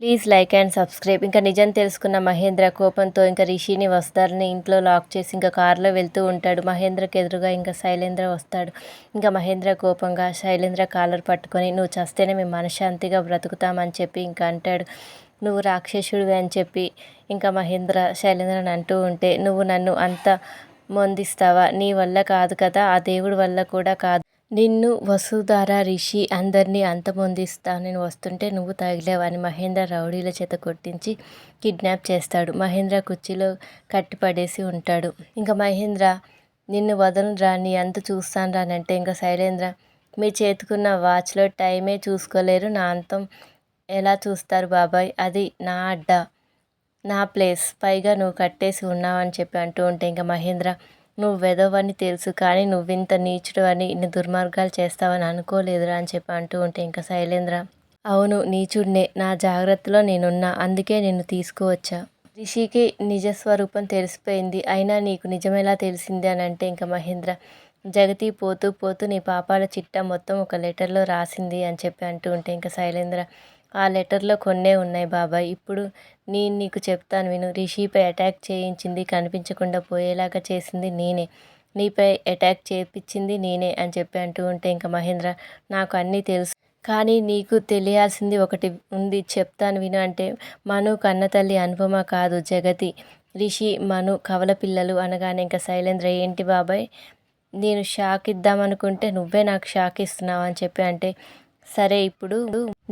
Please like and subscribe. ఇంకా నిజం తెలుసుకున్న మహేంద్ర కోపంతో ఇంకా రిషిని వస్తారని ఇంట్లో లాక్ చేసి ఇంకా కారులో వెళ్తూ ఉంటాడు. మహేంద్రకి ఎదురుగా ఇంకా శైలేంద్ర వస్తాడు. ఇంకా మహేంద్ర కోపంగా శైలేంద్ర కాలర్ పట్టుకొని నువ్వు చస్తేనే మేము మనశ్శాంతిగా బ్రతుకుతామని చెప్పి ఇంకా అంటాడు. నువ్వు రాక్షసుడివి అని చెప్పి ఇంకా మహేంద్ర శైలేంద్రని అంటూ ఉంటే నువ్వు నన్ను అంత మొందిస్తావా? నీ వల్ల కాదు కదా, ఆ దేవుడి వల్ల కూడా కాదు. నిన్ను వసుధార రిషి అందరినీ అంతమొందిస్తా నేను వస్తుంటే నువ్వు తగిలేవని మహేంద్ర రౌడీల చేత కొట్టించి కిడ్నాప్ చేస్తాడు. మహేంద్ర కుర్చీలో కట్టిపడేసి ఉంటాడు. ఇంకా మహేంద్ర నిన్ను వదలనురా, నీ అంత చూస్తాను రానంటే ఇంకా శైలేంద్ర మీ చేతుకున్న వాచ్లో టైమే చూసుకోలేరు, నా అంతం ఎలా చూస్తారు బాబాయ్, అది నా అడ్డ, నా ప్లేస్, పైగా నువ్వు కట్టేసి ఉన్నావని చెప్పి అంటూ ఉంటే ఇంకా మహేంద్ర నువ్వు వెధవని తెలుసు, కానీ నువ్వింత నీచుడు అని ఇన్ని దుర్మార్గాలు చేస్తావని అనుకోలేదురా అని చెప్పి అంటూ ఉంటే ఇంకా శైలేంద్ర అవును నీచుడినే, నా జాగ్రత్తలో నేనున్నా, అందుకే నిన్ను తీసుకువచ్చా. రిషికి నిజస్వరూపం తెలిసిపోయింది, అయినా నీకు నిజమేలా తెలిసింది అని అంటే ఇంకా మహేంద్ర జగతి పోతూ పోతూ నీ పాపాల చిట్టా మొత్తం ఒక లెటర్లో రాసింది అని చెప్పి అంటూ ఉంటే ఇంకా శైలేంద్ర ఆ లెటర్లో కొన్నే ఉన్నాయి బాబాయ్, ఇప్పుడు నేను నీకు చెప్తాను విను. రిషిపై అటాక్ చేయించింది, కనిపించకుండా పోయేలాగా చేసింది నేనే, నీపై అటాక్ చేయించింది నేనే అని చెప్పి అంటూ ఉంటే ఇంకా మహేంద్ర నాకు అన్నీ తెలుసు, కానీ నీకు తెలియాల్సింది ఒకటి ఉంది, చెప్తాను విను అంటే మను కన్నతల్లి అనుపమ కాదు జగతి, రిషి మను కవల పిల్లలు అనగానే ఇంకా శైలేంద్ర ఏంటి బాబాయ్, నేను షాక్ ఇద్దామనుకుంటే నువ్వే నాకు షాక్ ఇస్తున్నావు అని చెప్పి అంటే సరే ఇప్పుడు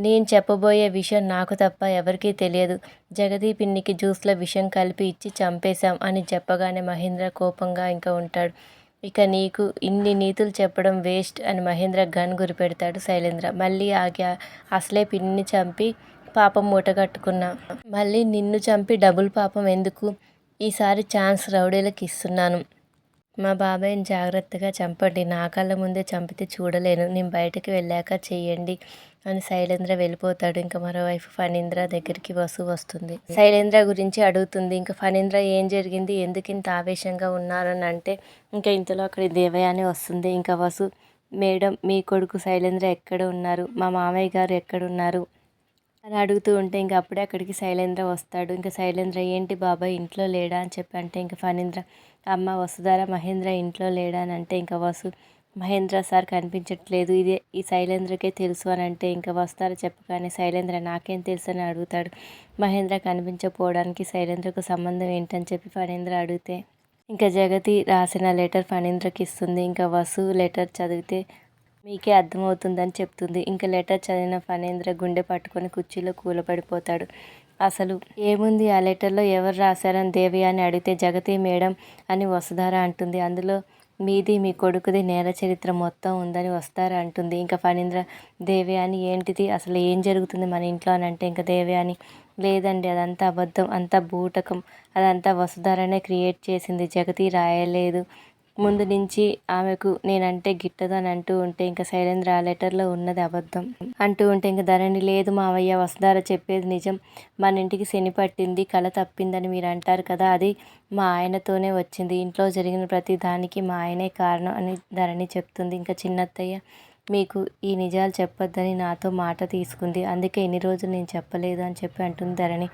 నేను చెప్పబోయే విషయం నాకు తప్ప ఎవరికీ తెలియదు, జగతి పిన్నికి జ్యూస్లో విషం కలిపి ఇచ్చి చంపేశాం అని చెప్పగానే మహేంద్ర కోపంగా ఇంకా ఉంటాడు. ఇక నీకు ఇన్ని నీతులు చెప్పడం వేస్ట్ అని మహేంద్ర గన్ గురిపెడతాడు. శైలేంద్ర మళ్ళీ ఆగి అసలే పిన్ని చంపి పాపం మూటగట్టుకున్నా, మళ్ళీ నిన్ను చంపి డబుల్ పాపం ఎందుకు, ఈసారి ఛాన్స్ రౌడీలకు ఇస్తున్నాను, మా బాబాయ్ని జాగ్రత్తగా చంపండి, నా కళ్ళ ముందే చంపితే చూడలేను, నేను బయటకు వెళ్ళాక చెయ్యండి అని శైలేంద్ర వెళ్ళిపోతాడు. ఇంకా మరోవైపు ఫణీంద్ర దగ్గరికి వసు వస్తుంది. శైలేంద్ర గురించి అడుగుతుంది. ఇంకా ఫణీంద్ర ఏం జరిగింది, ఎందుకు ఇంత ఆవేశంగా ఉన్నారని అంటే ఇంకా ఇంతలో అక్కడి దేవయాని వస్తుంది. ఇంకా వసు మేడం మీ కొడుకు శైలేంద్ర ఎక్కడ ఉన్నారు, మా మామయ్య గారు ఎక్కడున్నారు అని అడుగుతూ ఉంటే ఇంకా అప్పుడే అక్కడికి శైలేంద్ర వస్తాడు. ఇంకా శైలేంద్ర ఏంటి బాబాయ్ ఇంట్లో లేడా అని చెప్పి అంటే ఇంకా ఫణీంద్ర అమ్మ వసుధార మహేంద్ర ఇంట్లో లేడా అని అంటే ఇంకా వసు మహేంద్ర సార్ కనిపించట్లేదు, ఇదే ఈ శైలేంద్రకే తెలుసు అని అంటే ఇంకా వస్తారా చెప్పగానే శైలేంద్ర నాకేం తెలుసు అని అడుగుతాడు. మహేంద్ర కనిపించకపోవడానికి శైలేంద్రకు సంబంధం ఏంటని చెప్పి ఫణీంద్ర అడిగితే ఇంకా జగతి రాసిన లెటర్ ఫణీంద్రకి ఇస్తుంది. ఇంకా వసు లెటర్ చదివితే మీకే అర్థమవుతుందని చెప్తుంది. ఇంకా లెటర్ చదివిన ఫణీంద్ర గుండె పట్టుకొని కుర్చీలో కూలపడిపోతాడు. అసలు ఏముంది ఆ లెటర్లో, ఎవరు రాశారని దేవయాని అడిగితే జగతి మేడం అని వసుధార అంటుంది. అందులో మీది మీ కొడుకుది నేర చరిత్ర మొత్తం ఉందని వసుధార అంటుంది. ఇంకా ఫణీంద్ర దేవయాని ఏంటిది, అసలు ఏం జరుగుతుంది మన ఇంట్లో అని అంటే ఇంకా దేవయాని లేదండి అదంతా అబద్ధం, అంతా బూటకం, అదంతా వసుధారనే క్రియేట్ చేసింది, జగతి రాయలేదు, ముందు నుంచి ఆమెకు నేనంటే గిట్టదు అని అంటూ ఉంటే ఇంకా శైలేంద్ర ఆ లెటర్లో ఉన్నది అబద్ధం అంటూ ఉంటే ఇంకా ధరణి లేదు మావయ్య వసుధార చెప్పేది నిజం, మన ఇంటికి శని పట్టింది, కళ తప్పిందని మీరు అంటారు కదా, అది మా ఆయనతోనే వచ్చింది, ఇంట్లో జరిగిన ప్రతి దానికి మా ఆయనే కారణం అని ధరణి చెప్తుంది. ఇంకా చిన్నత్తయ్య మీకు ఈ నిజాలు చెప్పొద్దని నాతో మాట తీసుకుంది, అందుకే ఇన్ని రోజులు నేను చెప్పలేదు అని చెప్పి అంటుంది ధరణి.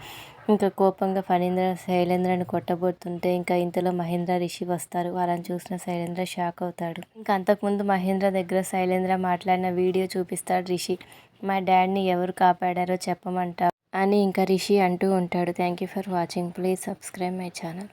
ఇంకా కోపంగా ఫణీంద్ర శైలేంద్రని కొట్టబోతుంటే ఇంకా ఇంతలో మహేంద్ర రిషి వస్తారు. వాళ్ళని చూసిన శైలేంద్ర షాక్ అవుతాడు. ఇంకా అంతకుముందు మహేంద్ర దగ్గర శైలేంద్ర మాట్లాడిన వీడియో చూపిస్తాడు రిషి. మా డాడ్ని ఎవరు కాపాడారో చెప్పమంటావు అని ఇంకా రిషి అంటూ ఉంటాడు. Thank you for watching, please subscribe my channel.